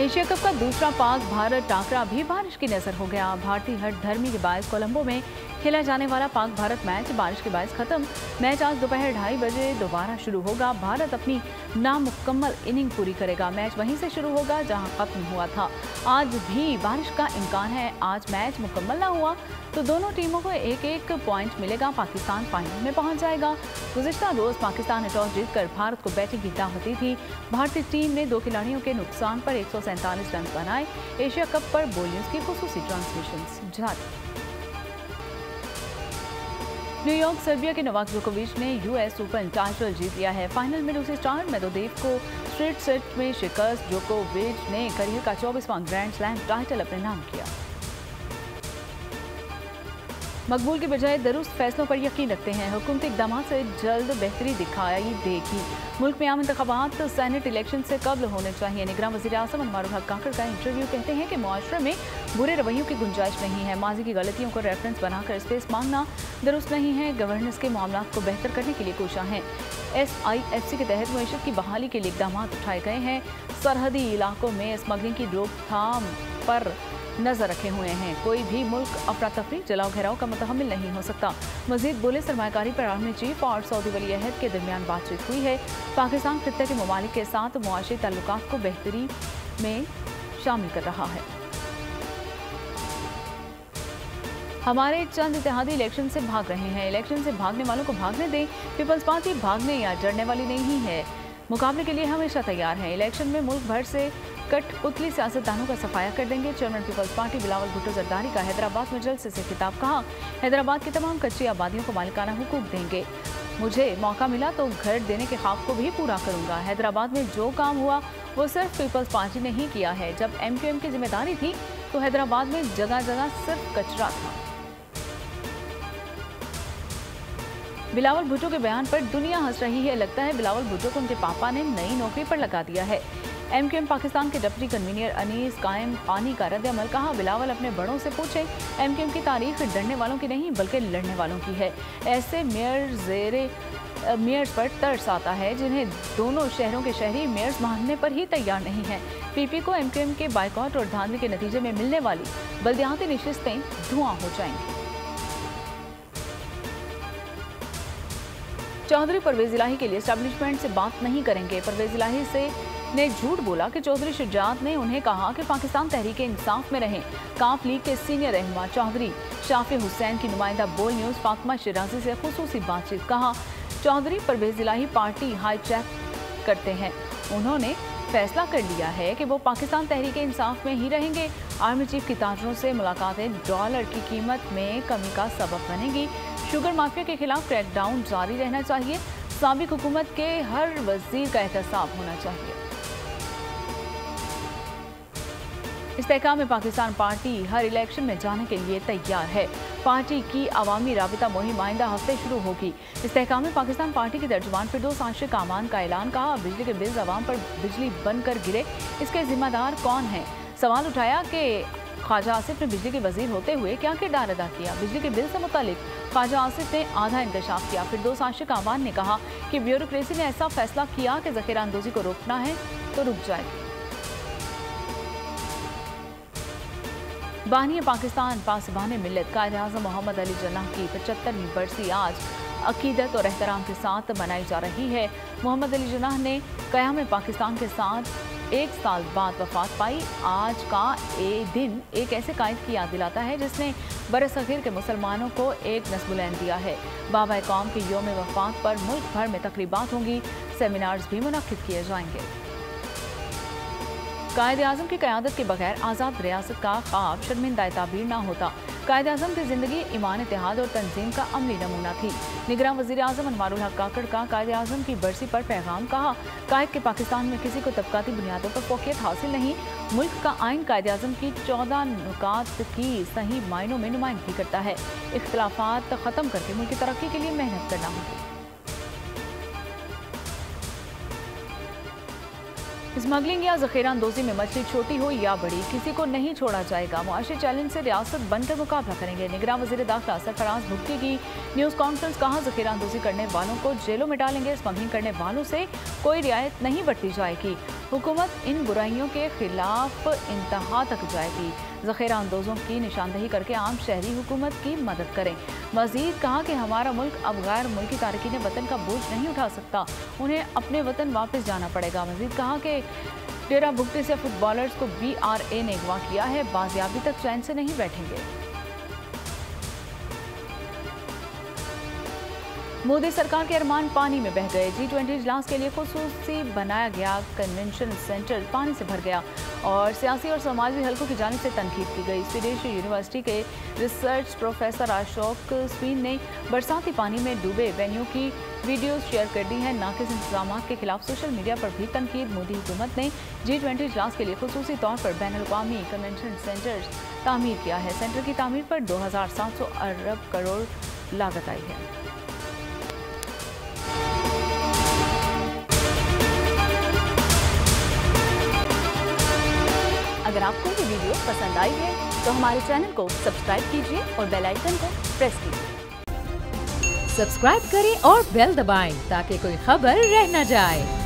Asia cup का दूसरा पाक भारत टाकरा भी बारिश की नजर हो गया। भारतीय हठधर्मी के बायस कोलंबो में खेला जाने वाला पाक भारत मैच बारिश के बायस खत्म। मैच आज दोपहर 2:30 बजे दोबारा शुरू होगा। भारत अपनी नामुकम्मल इनिंग पूरी करेगा। मैच वहीं से शुरू होगा जहां खत्म हुआ था। आज भी बारिश का इम्कान है। आज मैच मुकम्मल ना हुआ तो दोनों टीमों को एक एक पॉइंट मिलेगा। पाकिस्तान फाइनल में पहुंच जाएगा। गुज़िश्ता रोज पाकिस्तान ने टॉस जीतकर भारत को बैटिंग की दावत दी थी। भारतीय टीम ने 2 खिलाड़ियों के नुकसान पर 147 रन बनाए। एशिया कप पर बोल न्यूज की खुसूसी ट्रांसमिशन जारी। न्यूयॉर्क सर्बिया के नोवाक जोकोविच ने यूएस ओपन टाइटल जीत लिया है। फाइनल में रूसी स्टार मेदवेदेव को स्ट्रेट सेट में शिकस्त। जोकोविच ने करियर का 24वां ग्रैंड स्लैम टाइटल अपने नाम किया। मकबूल के बजाय दुरुस्त फैसलों पर यकीन रखते हैं। हुकूमती इक़दाम से जल्द बेहतरी दिखाई देगी। मुल्क में आम इंतखाबात सेनेट इलेक्शन से कबल होने चाहिए। निगरान वज़ीर आज़म अनवर उल हक काकड़ का इंटरव्यू कहते हैं कि मुआशरे में बुरे रवैयों की गुंजाइश नहीं है। माजी की गलतियों को रेफरेंस बनाकर स्पेस मांगना दुरुस्त नहीं है। गवर्नेंस के मामलात को बेहतर करने के लिए कोशिश हैं। SIFC के तहत मईशत की बहाली के लिए इक़दाम उठाए गए हैं। सरहदी इलाकों में स्मगलिंग की रोकथाम पर नजर रखे हुए हैं। कोई भी मुल्क अफरा तफरी जलाओ घेराव का मुतहम्मिल नहीं हो सकता। मजीद बोले सरमायाकारी पर आर्मी चीफ और सऊदी वली अहद के दरमियान बातचीत हुई है। पाकिस्तान खित्ते के ममालिक के साथ मुआशी ताल्लुकात को बेहतरी में शामिल कर रहा है। हमारे चंद इत्तेहादी इलेक्शन से भाग रहे हैं। इलेक्शन से भागने वालों को भागने दें। पीपल्स पार्टी भागने या डरने वाली नहीं है। मुकाबले के लिए हमेशा तैयार हैं। इलेक्शन में मुल्क भर से कठपुतली सियासतदानों का सफाया कर देंगे। Chairman people's party Bilawal Bhutto Zardari का हैदराबाद में जलसे से खिताब। कहा, हैदराबाद की तमाम कच्ची आबादियों को मालिकाना हुकूक देंगे। मुझे मौका मिला तो घर देने के ख्वाब को भी पूरा करूंगा। हैदराबाद में जो काम हुआ वो सिर्फ पीपल्स पार्टी ने ही किया है। जब MQM की जिम्मेदारी थी तो हैदराबाद में जगह जगह सिर्फ कचरा था। बिलावल भुट्टो के बयान पर दुनिया हंस रही है। लगता है बिलावल भुट्टो को उनके पापा ने नई नौकरी पर लगा दिया है। MQM पाकिस्तान के डिप्टी कन्वीनर अनीस कायम पानी का रद्द-ए-अमल। कहा, बिलावल अपने बड़ों से पूछें। MQM की तारीख डरने वालों की नहीं बल्कि लड़ने वालों की है। ऐसे मेयर्स पर तरस आता है जिन्हें दोनों शहरों के शहरी मेयर्स मानने पर ही तैयार नहीं हैं। PP को MQM के बाइकआउट और धांधली के नतीजे में मिलने वाली बल्दियाती नशिस्तें धुआं हो जाएंगी। चौधरी परवेज इलाही के लिए एस्टैब्लिशमेंट से बात नहीं करेंगे। परवेज इलाही ने झूठ बोला कि चौधरी शुजात ने उन्हें कहा कि पाकिस्तान तहरीक इंसाफ में रहें। काफ लीग के सीनियर रहनुमा चौधरी शाफी हुसैन की नुमाइंदा बोल न्यूज़ फातिमा शिराजी से खुसूसी बातचीत। कहा, चौधरी परवेज इलाही पार्टी हाईजैक करते हैं। उन्होंने फैसला कर लिया है कि वो पाकिस्तान तहरीक इंसाफ में ही रहेंगे। आर्मी चीफ की ताजरों से मुलाकातें डॉलर की कीमत में कमी का सबब बनेगी। शुगर माफिया के खिलाफ क्रैकडाउन जारी रहना चाहिए। साबिक हुकूमत के हर वजीर का एहतसाब होना चाहिए। इस्तेहकाम में पाकिस्तान पार्टी हर इलेक्शन में जाने के लिए तैयार है। पार्टी की अवामी राबिता मुहिम आइंदा हफ्ते शुरू होगी। इस्तेहकाम में पाकिस्तान पार्टी के तर्जुमान फिरदौस आशिक आमान का ऐलान। कहा, बिजली के बिल अवाम पर बिजली बनकर गिरे, इसके जिम्मेदार कौन हैं? सवाल उठाया कि ख्वाजा आसिफ ने बिजली के वजीर होते हुए क्या किरदार अदा किया। बिजली के बिल से मुतालिक ख्वाजा आसिफ ने आधा इंकशाफ किया। फिरदौस आशिक आमान ने कहा कि ब्यूरोक्रेसी ने ऐसा फैसला किया कि ज़ख़ीरा अंदोज़ी को रोकना है तो रुक जाएगी। बानी पाकिस्तान पासबान मिल्लत कायद आज़म मोहम्मद अली जिन्नाह की 75वीं बरसी आज अकीदत और एहतराम के साथ मनाई जा रही है। मोहम्मद अली जिन्नाह ने क़याम पाकिस्तान के साथ 1 साल बाद वफात पाई। आज का दिन एक ऐसे कायद की याद दिलाता है जिसने बरसग़ीर के मुसलमानों को एक नस्बुलैन दिया है। बाबा कौम के यौम वफात पर मुल्क भर में तकरीबात होंगी। सेमिनार्स भी मुनक्किद किए जाएंगे। कायद आज़म की क़यादत के बगैर आज़ाद रियासत का ख्वाब शर्मिंदा ताबीर ना होता। कायद आज़म की ज़िंदगी ईमान, इत्तेहाद और तंजीम का अमली नमूना थी। निगरान वज़ीर आज़म अनवर उल हक काकड़ का कायद आज़म की बरसी पर पैगाम। कहा, कायद के पाकिस्तान में किसी को तबकाती बुनियादों पर फ़ौक़ियत हासिल नहीं। मुल्क का आइन कायद आज़म की 14 नुकात की सही मायनों में नुमाइंदगी करता है। इख्तिलाफ़ात ख़त्म करके मुल्क की तरक्की के लिए मेहनत करना होगी। स्मगलिंग या ज़ख़ीरा अंदोज़ी में मछली छोटी हो या बड़ी, किसी को नहीं छोड़ा जाएगा। मुआशी चैलेंज से रियासत बनकर मुकाबला करेंगे। निगरान वज़ीर दाखिला सरफराज भुट्टी की न्यूज़ कॉन्फ्रेंस। कहा, ज़ख़ीरा अंदोज़ी करने वालों को जेलों में डालेंगे। स्मगलिंग करने वालों से कोई रियायत नहीं बरती जाएगी। हुकूमत इन बुराइयों के खिलाफ इंतहा तक जाएगी। ज़ख़ीरा अंदोज़ों की निशानदही करके आम शहरी हुकूमत की मदद करें। मज़ीद कहा कि हमारा मुल्क अब गैर मुल्की तारकीन वतन का बोझ नहीं उठा सकता, उन्हें अपने वतन वापस जाना पड़ेगा। मज़ीद कहा कि डेरा भुगते से फुटबॉलर्स को BRA ने अगवा किया है, बाजियाबी तक चैन से नहीं बैठेंगे। मोदी सरकार के अरमान पानी में बह गए। G20 इजलास के लिए खुसूसी बनाया गया कन्वेंशन सेंटर पानी से भर गया और सियासी और समाजी हलकों की जानिब से तनकीद की गई। स्वीडिश यूनिवर्सिटी के रिसर्च प्रोफेसर अशोक स्वीन ने बरसाती पानी में डूबे वेन्यू की वीडियोज शेयर कर दी हैं। नाकिस इंतजाम के खिलाफ सोशल मीडिया पर भी तनकीद। मोदी हुकूमत ने G20 इजलास के लिए खुसूसी तौर पर बैनुल-अक़वामी कन्वेंशन सेंटर तामीर किया है। सेंटर की तामीर पर 2700 अरब करोड़ लागत आई है। अगर आपको ये वीडियो पसंद आई है तो हमारे चैनल को सब्सक्राइब कीजिए और बेल आइकन को प्रेस कीजिए। सब्सक्राइब करें और बेल दबाएं ताकि कोई खबर रह न जाए।